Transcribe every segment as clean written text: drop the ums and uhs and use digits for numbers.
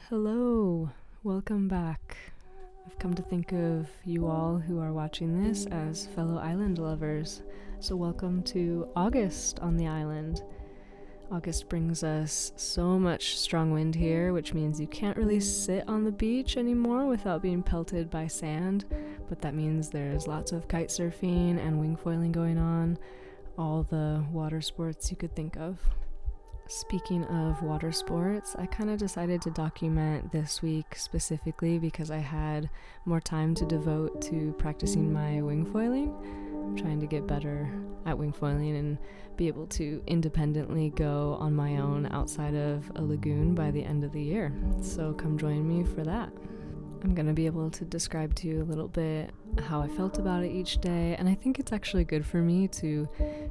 Hello, welcome back. I've come to think of you all who are watching this as fellow island lovers, so welcome to August on the island. August brings us so much strong wind here, which means you can't really sit on the beach anymore without being pelted by sand, but that means there's lots of kite surfing and wing foiling going on, all the water sports you could think of. Speaking of water sports, I kind of decided to document this week specifically because I had more time to devote to practicing my wing foiling. I'm trying to get better at wing foiling and be able to independently go on my own outside of a lagoon by the end of the year. So come join me for that. I'm going to be able to describe to you a little bit how I felt about it each day, and I think it's actually good for me to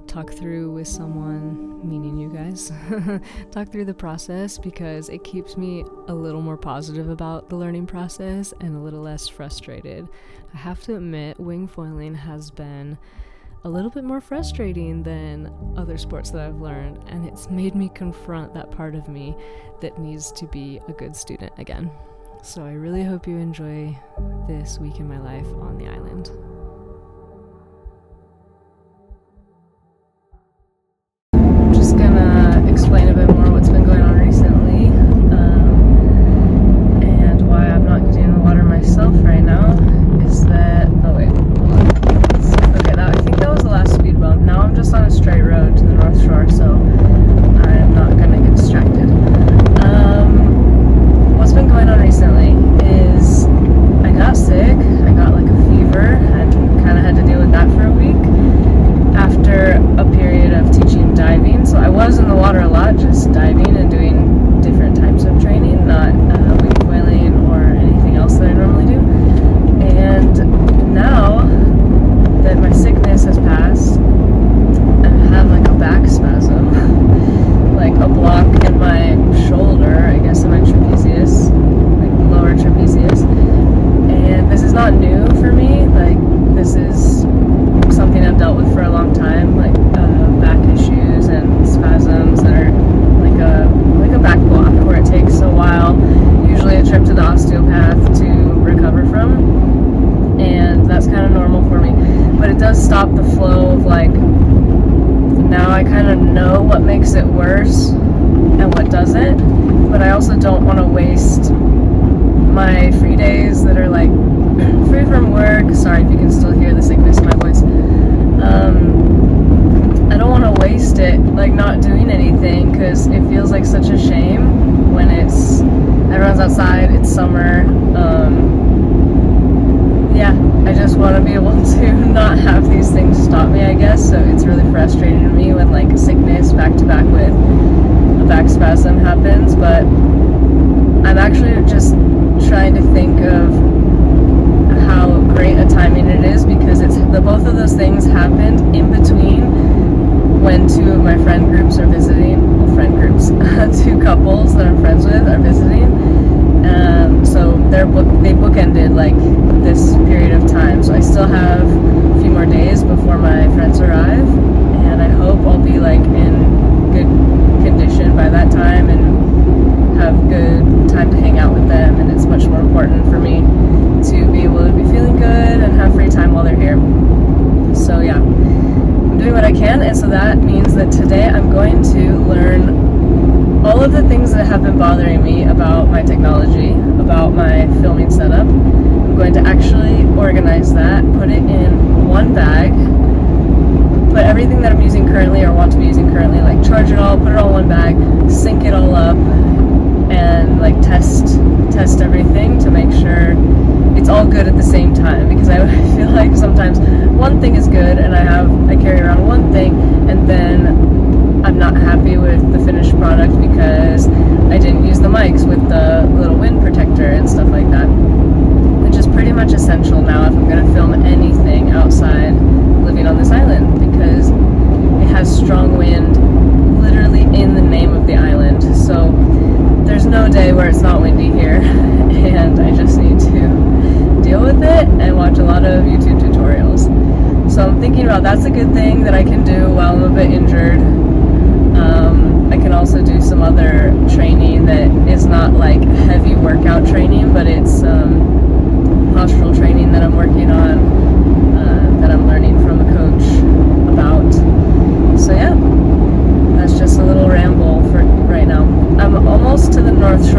talk through with someone, meaning you guys, talk through the process because it keeps me a little more positive about the learning process and a little less frustrated. I have to admit, wing foiling has been a little bit more frustrating than other sports that I've learned, and it's made me confront that part of me that needs to be a good student again. So I really hope you enjoy this week in my life on the island. I'm just gonna explain a bit more what's been going on recently, and why I'm not getting in the water myself right now is that, oh wait, hold on. Okay, I think that was the last speed bump. Now I'm just on a straight road to the North Shore, so I'm not gonna get distracted. What's been going on recently is I got sick. I got like a fever and kind of had to deal with that for a week after a period of teaching diving. So I was in the water a lot, just diving and doing different types of training, not wing foiling or anything else that I normally do. And now that my sickness has passed, I have like a back spasm, like a block in my shoulder, I guess in my trapezius, like lower trapezius. And this is not new for me, like this is something I've dealt with for a long time, like back issues and spasms that are like a back block where it takes a while, usually a trip to the osteopath to recover from, and that's kind of normal for me. But it does stop the flow of like, now I kind of know what makes it worse and what doesn't, but I also don't want to waste my free days that are like free from work. Sorry if you can still hear the sickness in my voice. I don't want to waste it like not doing anything because it feels like such a shame when everyone's outside, it's summer. I just want to be able to not have these things stop me, I guess. So it's really frustrating to me when like sickness back to back with a back spasm happens, but I'm actually just trying to think of how great a timing it is because both of those things happened in between when two of my friend groups are visiting, two couples that I'm friends with are visiting. So they bookended like this period of time. So I still have a few more days before my friends arrive, and I hope I'll be like in good condition by that time and have good time to hang out with them. And it's much more important for me to be able to be feeling good and have free time while they're here. So yeah, I'm doing what I can, and so that means that today I'm going to learn all of the things that have been bothering me about my technology, about my filming setup. I'm going to actually organize that, put it in one bag, put everything that I'm using currently or want to be using currently, like charge it all, put it all in one bag, sync it all up, and like test everything to make sure it's all good at the same time, because I feel like sometimes one thing is good and I carry around one thing and then I'm not happy with the finished product because I didn't use the mics with the little wind protector and stuff like that, which is pretty much essential now if I'm going to film anything outside living on this island, because it has strong wind literally in the name of the island. So there's no day where it's not windy here, and I just need to deal with it and watch a lot of YouTube tutorials. So I'm thinking about that's a good thing that I can do while I'm a bit injured. I can also do some other training that is not like heavy work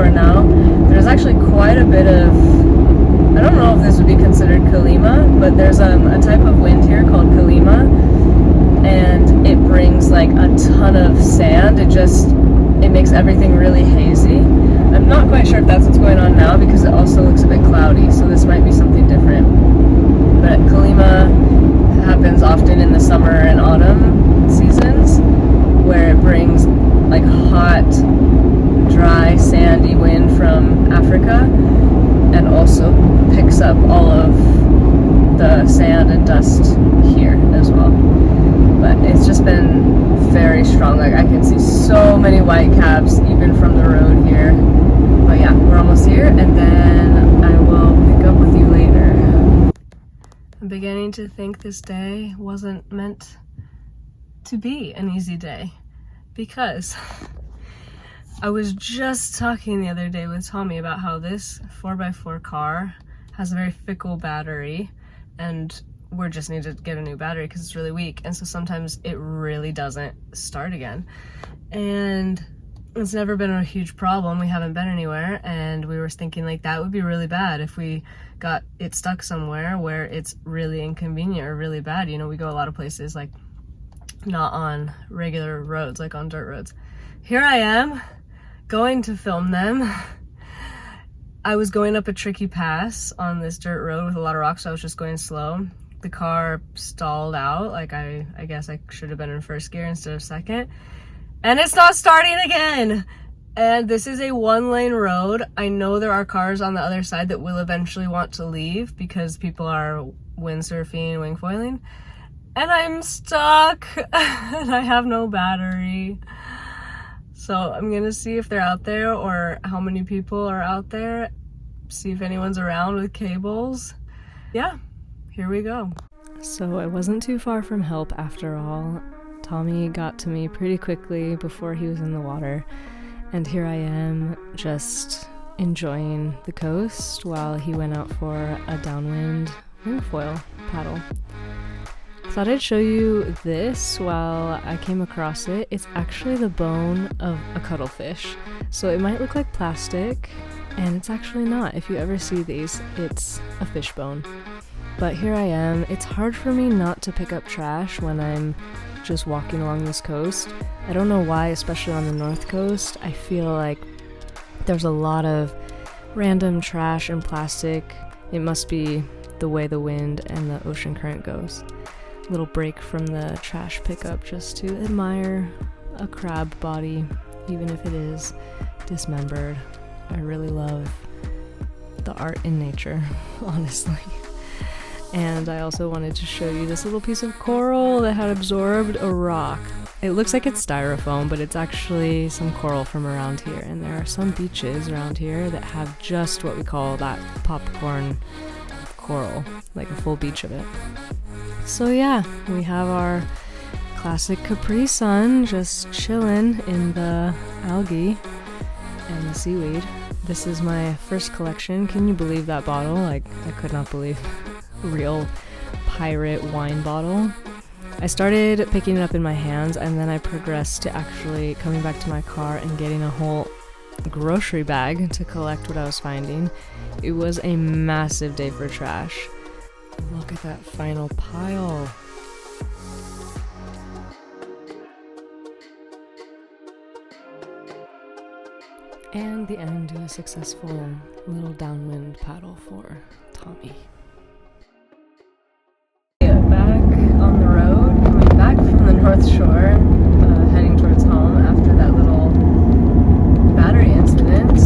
shore now. There's actually quite a bit of, I don't know if this would be considered Kalima, but there's a type of wind here called Kalima, and it brings like a ton of sand. It makes everything really hazy. I'm not quite sure if that's what's going on now because it also looks a bit cloudy, so this might be something different. But Kalima happens often in the summer and autumn seasons, where it brings like hot, dry, sandy wind from Africa, and also picks up all of the sand and dust here as well. But it's just been very strong. Like I can see so many whitecaps even from the road here. But yeah, we're almost here, and then I will pick up with you later. I'm beginning to think this day wasn't meant to be an easy day, because I was just talking the other day with Tommy about how this 4x4 car has a very fickle battery, and we just need to get a new battery because it's really weak, and so sometimes it really doesn't start again. And it's never been a huge problem. We haven't been anywhere, and we were thinking like that would be really bad if we got it stuck somewhere where it's really inconvenient or really bad. You know, we go a lot of places like not on regular roads, like on dirt roads. Here I am going to film them. I was going up a tricky pass on this dirt road with a lot of rocks, so I was just going slow. The car stalled out, like I guess I should have been in first gear instead of second. And it's not starting again! And this is a one-lane road. I know there are cars on the other side that will eventually want to leave because people are windsurfing, wing foiling. And I'm stuck! And I have no battery. So I'm gonna see if they're out there or how many people are out there. See if anyone's around with cables. Yeah, here we go. So I wasn't too far from help after all. Tommy got to me pretty quickly before he was in the water, and here I am just enjoying the coast while he went out for a downwind wingfoil paddle. Thought I'd show you this while I came across it. It's actually the bone of a cuttlefish, so it might look like plastic, and it's actually not. If you ever see these, it's a fish bone. But here I am. It's hard for me not to pick up trash when I'm just walking along this coast. I don't know why, especially on the north coast. I feel like there's a lot of random trash and plastic. It must be the way the wind and the ocean current goes. Little break from the trash pickup just to admire a crab body, even if it is dismembered. I really love the art in nature, honestly. And I also wanted to show you this little piece of coral that had absorbed a rock. It looks like it's styrofoam, but it's actually some coral from around here. And there are some beaches around here that have just what we call that popcorn coral, like a full beach of it. So yeah, we have our classic Capri Sun just chilling in the algae and the seaweed. This is my first collection. Can you believe that bottle? Like, I could not believe. Real pirate wine bottle. I started picking it up in my hands, and then I progressed to actually coming back to my car and getting a whole grocery bag to collect what I was finding. It was a massive day for trash. Look at that final pile. And the end to a successful little downwind paddle for Tommy. North Shore, heading towards home after that little battery incident.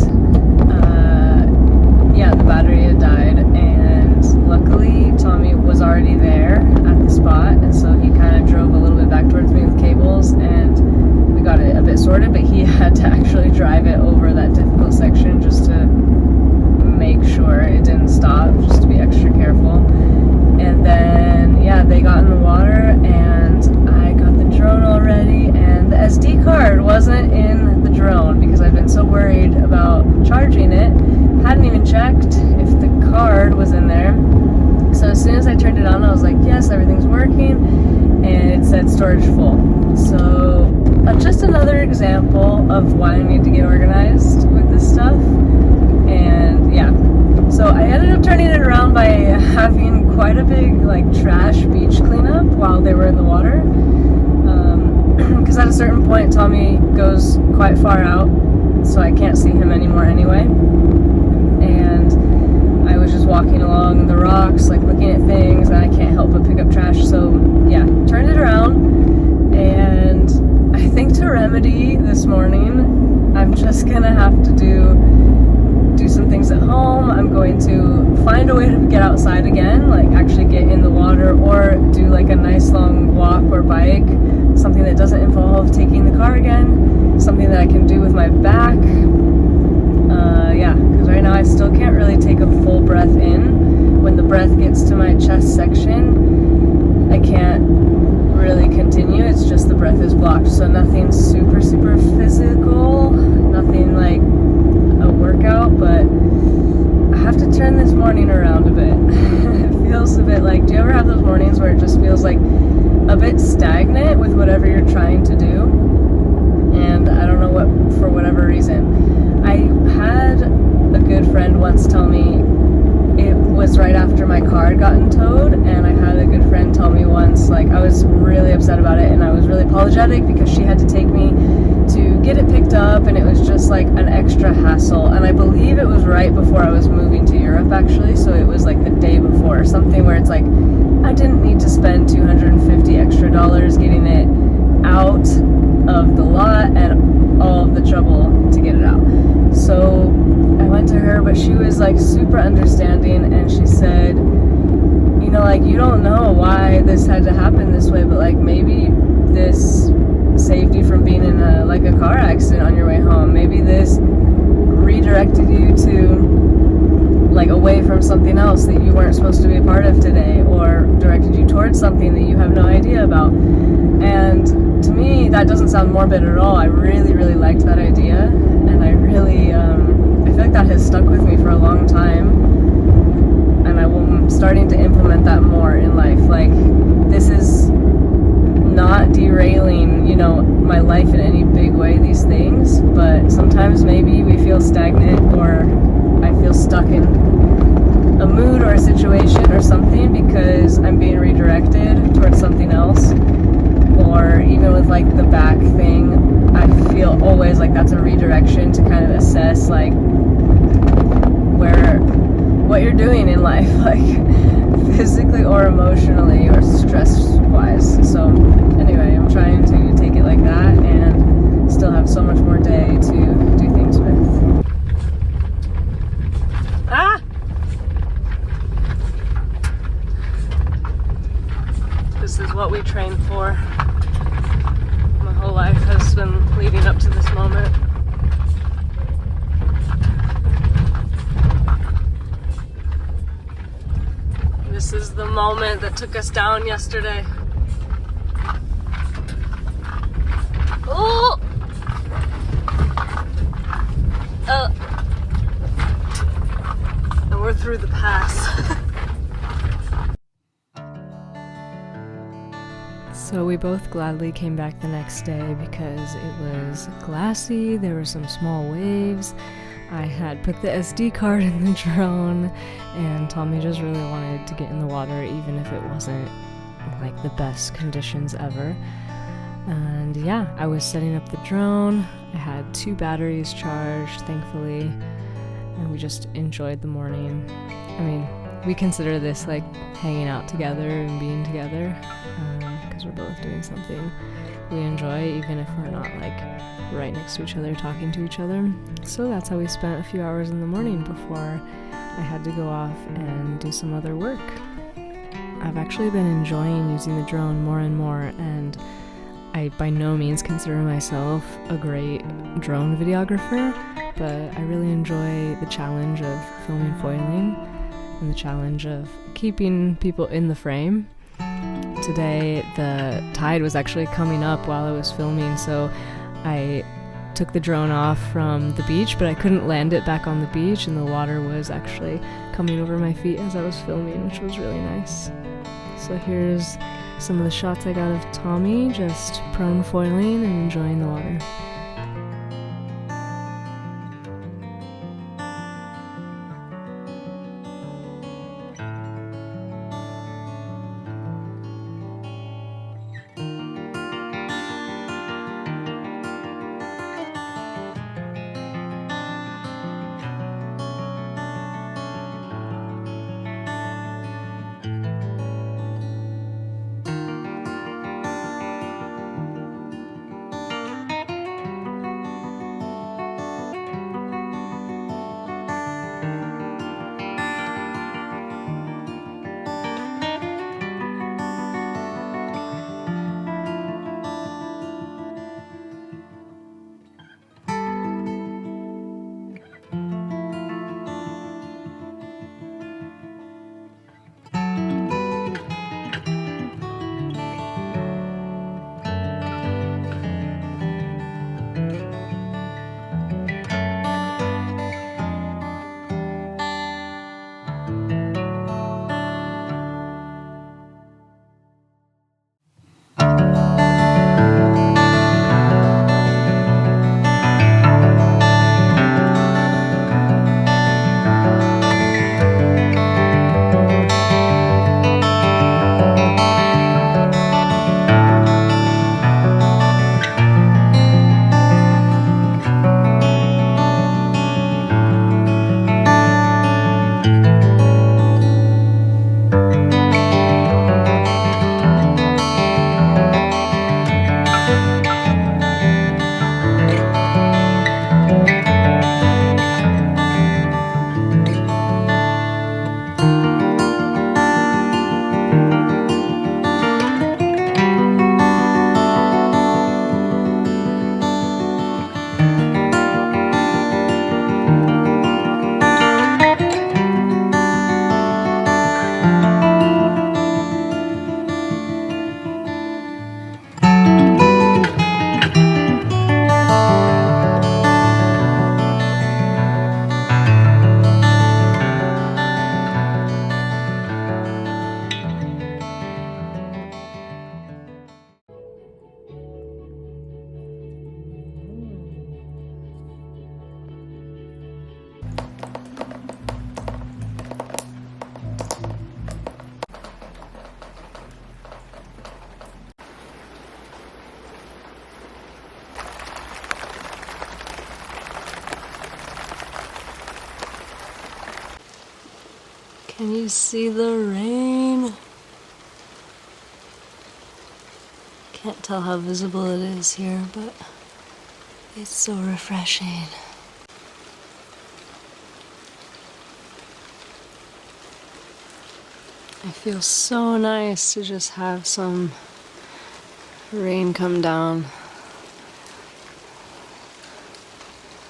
Yeah, the battery had died, and luckily Tommy was already there at the spot, and so he kind of drove a little bit back towards me with cables, and we got it a bit sorted, but he had to actually drive it over that difficult section just to make sure it didn't stop, just to be extra careful. And then, yeah, they got in the water, and I got the drone already, and the SD card wasn't in the drone because I've been so worried about charging it. Hadn't even checked if the card was in there. So as soon as I turned it on, I was like, yes, everything's working, and it said storage full. So just another example of why I need to get organized with this stuff. goes quite far out, so I can't see him anymore anyway. And I was just walking along the rocks, like looking at things, and I can't help but pick up trash. So yeah, turned it around, and I think to remedy this morning, I'm just gonna have to do some things at home. I'm going to find a way to get outside again, like actually get in the water, or do like a nice long walk or bike, something that doesn't involve taking the car again, something that I can do with my back. Yeah, because right now I still can't really take a full breath in. When the breath gets to my chest section, I can't really continue. It's just the breath is blocked. So nothing super physical, nothing like a workout, but I have to turn this morning around a bit. It feels a bit like, do you ever have those mornings where it just feels like a bit stagnant with whatever you're trying to do? And I don't know what, for whatever reason. I had a good friend once tell me, it was right after my car had gotten towed, and I had a good friend tell me once, like, I was really upset about it and I was really apologetic because she had to take me to get it picked up, and it was just like an extra hassle. And I believe it was right before I was moving to Europe, actually, so it was like the day before, something where it's like I didn't need to spend $250 extra getting it out of the lot and all of the trouble to get it out. So I went to her, but she was like super understanding, and she said, you know, like, you don't know why this had to happen this way, but like maybe this saved you from being in a car accident on your way home. Maybe this redirected you to like away from something else that you weren't supposed to be a part of today, or directed you towards something that you have no idea about. And to me, that doesn't sound morbid at all. I really liked that idea, and I really I feel like that has stuck with me for a long time, and I'm starting to implement that more in life. Like, this is not derailing, you know, my life in any big way, these things, but sometimes maybe we feel stagnant, or I feel stuck in a mood or a situation or something because I'm being redirected towards something else. Or even with like the back thing, I feel always like that's a redirection to kind of assess like what you're doing in life, like physically or emotionally or stress wise. So anyway, I'm trying to take it like that and still have so much more day to do things with. This is what we train for. My whole life has been leading up to this moment. This is the moment that took us down yesterday. Oh! And we're through the pass. So we both gladly came back the next day because it was glassy, there were some small waves. I had put the SD card in the drone, and Tommy just really wanted to get in the water even if it wasn't like the best conditions ever. And yeah, I was setting up the drone. I had 2 batteries charged, thankfully, and we just enjoyed the morning. I mean, we consider this like hanging out together and being together, because we're both doing something we enjoy, even if we're not like right next to each other talking to each other. So that's how we spent a few hours in the morning before I had to go off and do some other work. I've actually been enjoying using the drone more and more, and I by no means consider myself a great drone videographer, but I really enjoy the challenge of filming foiling and the challenge of keeping people in the frame. Today the tide was actually coming up while I was filming, so I took the drone off from the beach, but I couldn't land it back on the beach, and the water was actually coming over my feet as I was filming, which was really nice. So here's some of the shots I got of Tommy just prone foiling and enjoying the water. Can you see the rain? Can't tell how visible it is here, but it's so refreshing. It feels so nice to just have some rain come down.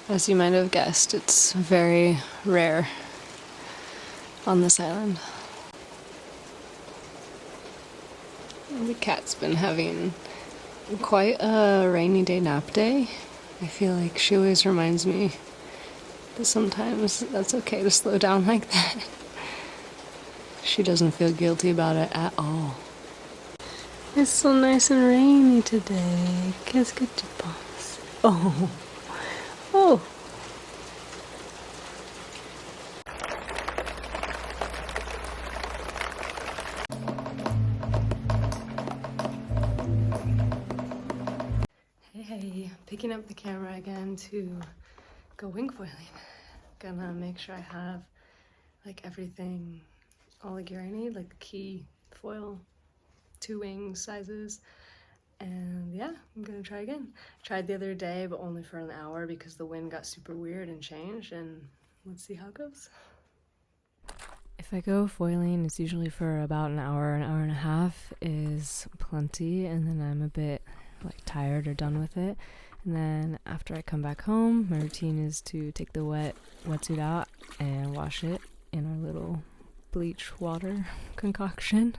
As you might have guessed, it's very rare on this island. The cat's been having quite a rainy day nap day. I feel like she always reminds me that sometimes that's okay to slow down like that. She doesn't feel guilty about it at all. It's so nice and rainy today. Qu'est-ce que tu penses? Oh. Oh. Hey, picking up the camera again to go wing foiling. Gonna make sure I have like everything, all the gear I need, like the key, foil, 2 wing sizes, and yeah, I'm gonna try again. Tried the other day, but only for an hour because the wind got super weird and changed, and let's see how it goes. If I go foiling, it's usually for about an hour and a half is plenty, and then I'm a bit like tired or done with it. And then after I come back home, my routine is to take the wetsuit out and wash it in our little bleach water concoction,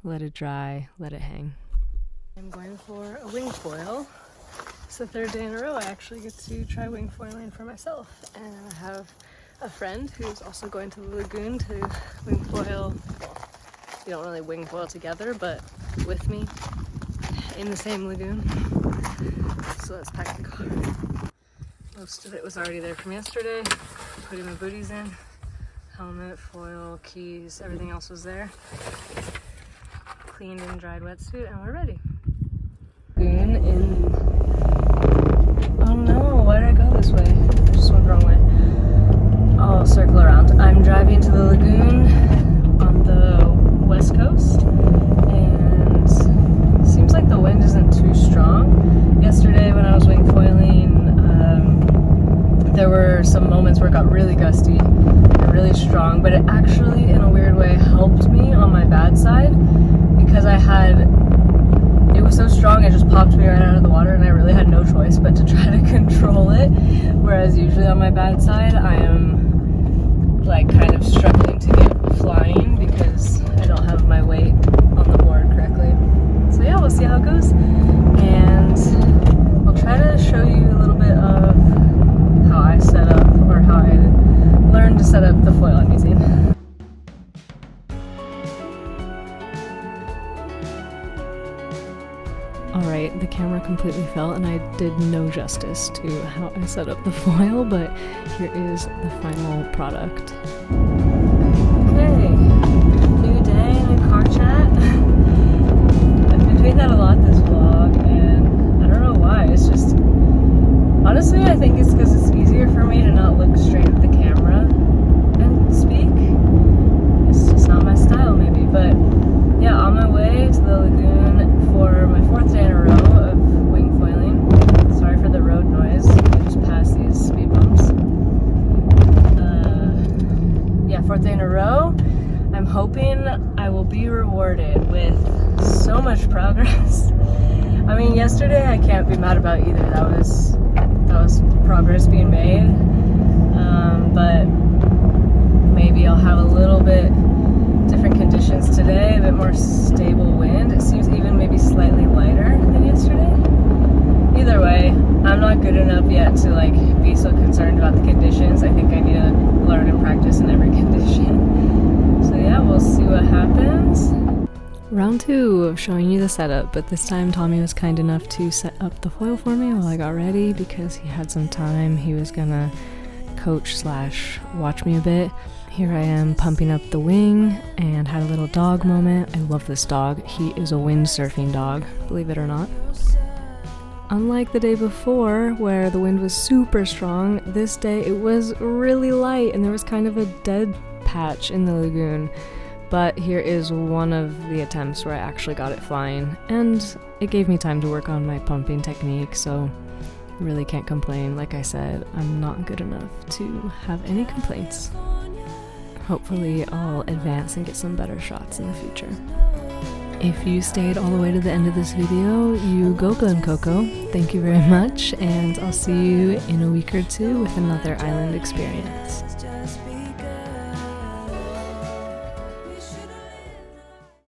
let it dry, let it hang. I'm going for a wing foil. It's the 3rd day in a row I actually get to try wing foiling for myself, and I have a friend who's also going to the lagoon to wing foil. Well, we don't really wing foil together, but with me in the same lagoon. So let's pack the car. Most of it was already there from yesterday. Putting my booties in. Helmet, foil, keys, everything else was there. Cleaned and dried wetsuit, and we're ready. Lagoon in... Oh no, why did I go this way? I just went the wrong way. I'll circle around. I'm driving to the lagoon on the west coast, and it seems like the wind isn't too strong. Yesterday when I was wing foiling, there were some moments where it got really gusty and really strong, but it actually, in a weird way, helped me on my bad side because it was so strong it just popped me right out of the water, and I really had no choice but to try to control it. Whereas usually on my bad side, I am like kind of struggling to get flying because I don't have my weight on the board correctly. So yeah, we'll see how it goes, and I'll try to show you a little bit of how I set up, or how I learned to set up the foil I'm using. Alright, the camera completely fell and I did no justice to how I set up the foil, but here is the final product. Okay, new day, new car chat. I've been doing that a lot this vlog, and I don't know why, it's just... Honestly, I think it's because it's easier for me to not look straight at the camera and speak. It's just not my style, maybe. But yeah, on my way to the lagoon for my 4th day in a row of wing foiling. Sorry for the road noise. I just passed these speed bumps. Yeah, 4th day in a row. I'm hoping I will be rewarded with so much progress. I mean, yesterday I can't be mad about either. That was progress being made, but maybe I'll have a little bit different conditions today, a bit more stable wind. It seems even maybe slightly lighter than yesterday. Either way, I'm not good enough yet to like be so concerned about the conditions. I think I need to learn and practice in every condition. So yeah, we'll see what happens. Round 2 of showing you the setup, but this time Tommy was kind enough to set up the foil for me while I got ready because he had some time. He was gonna coach / watch me a bit. Here I am pumping up the wing and had a little dog moment. I love this dog. He is a windsurfing dog, believe it or not. Unlike the day before where the wind was super strong, this day it was really light and there was kind of a dead patch in the lagoon, but here is one of the attempts where I actually got it flying, and it gave me time to work on my pumping technique, so really can't complain. Like I said, I'm not good enough to have any complaints. Hopefully I'll advance and get some better shots in the future. If you stayed all the way to the end of this video, you go Glen Coco. Thank you very much, and I'll see you in a week or two with another island experience.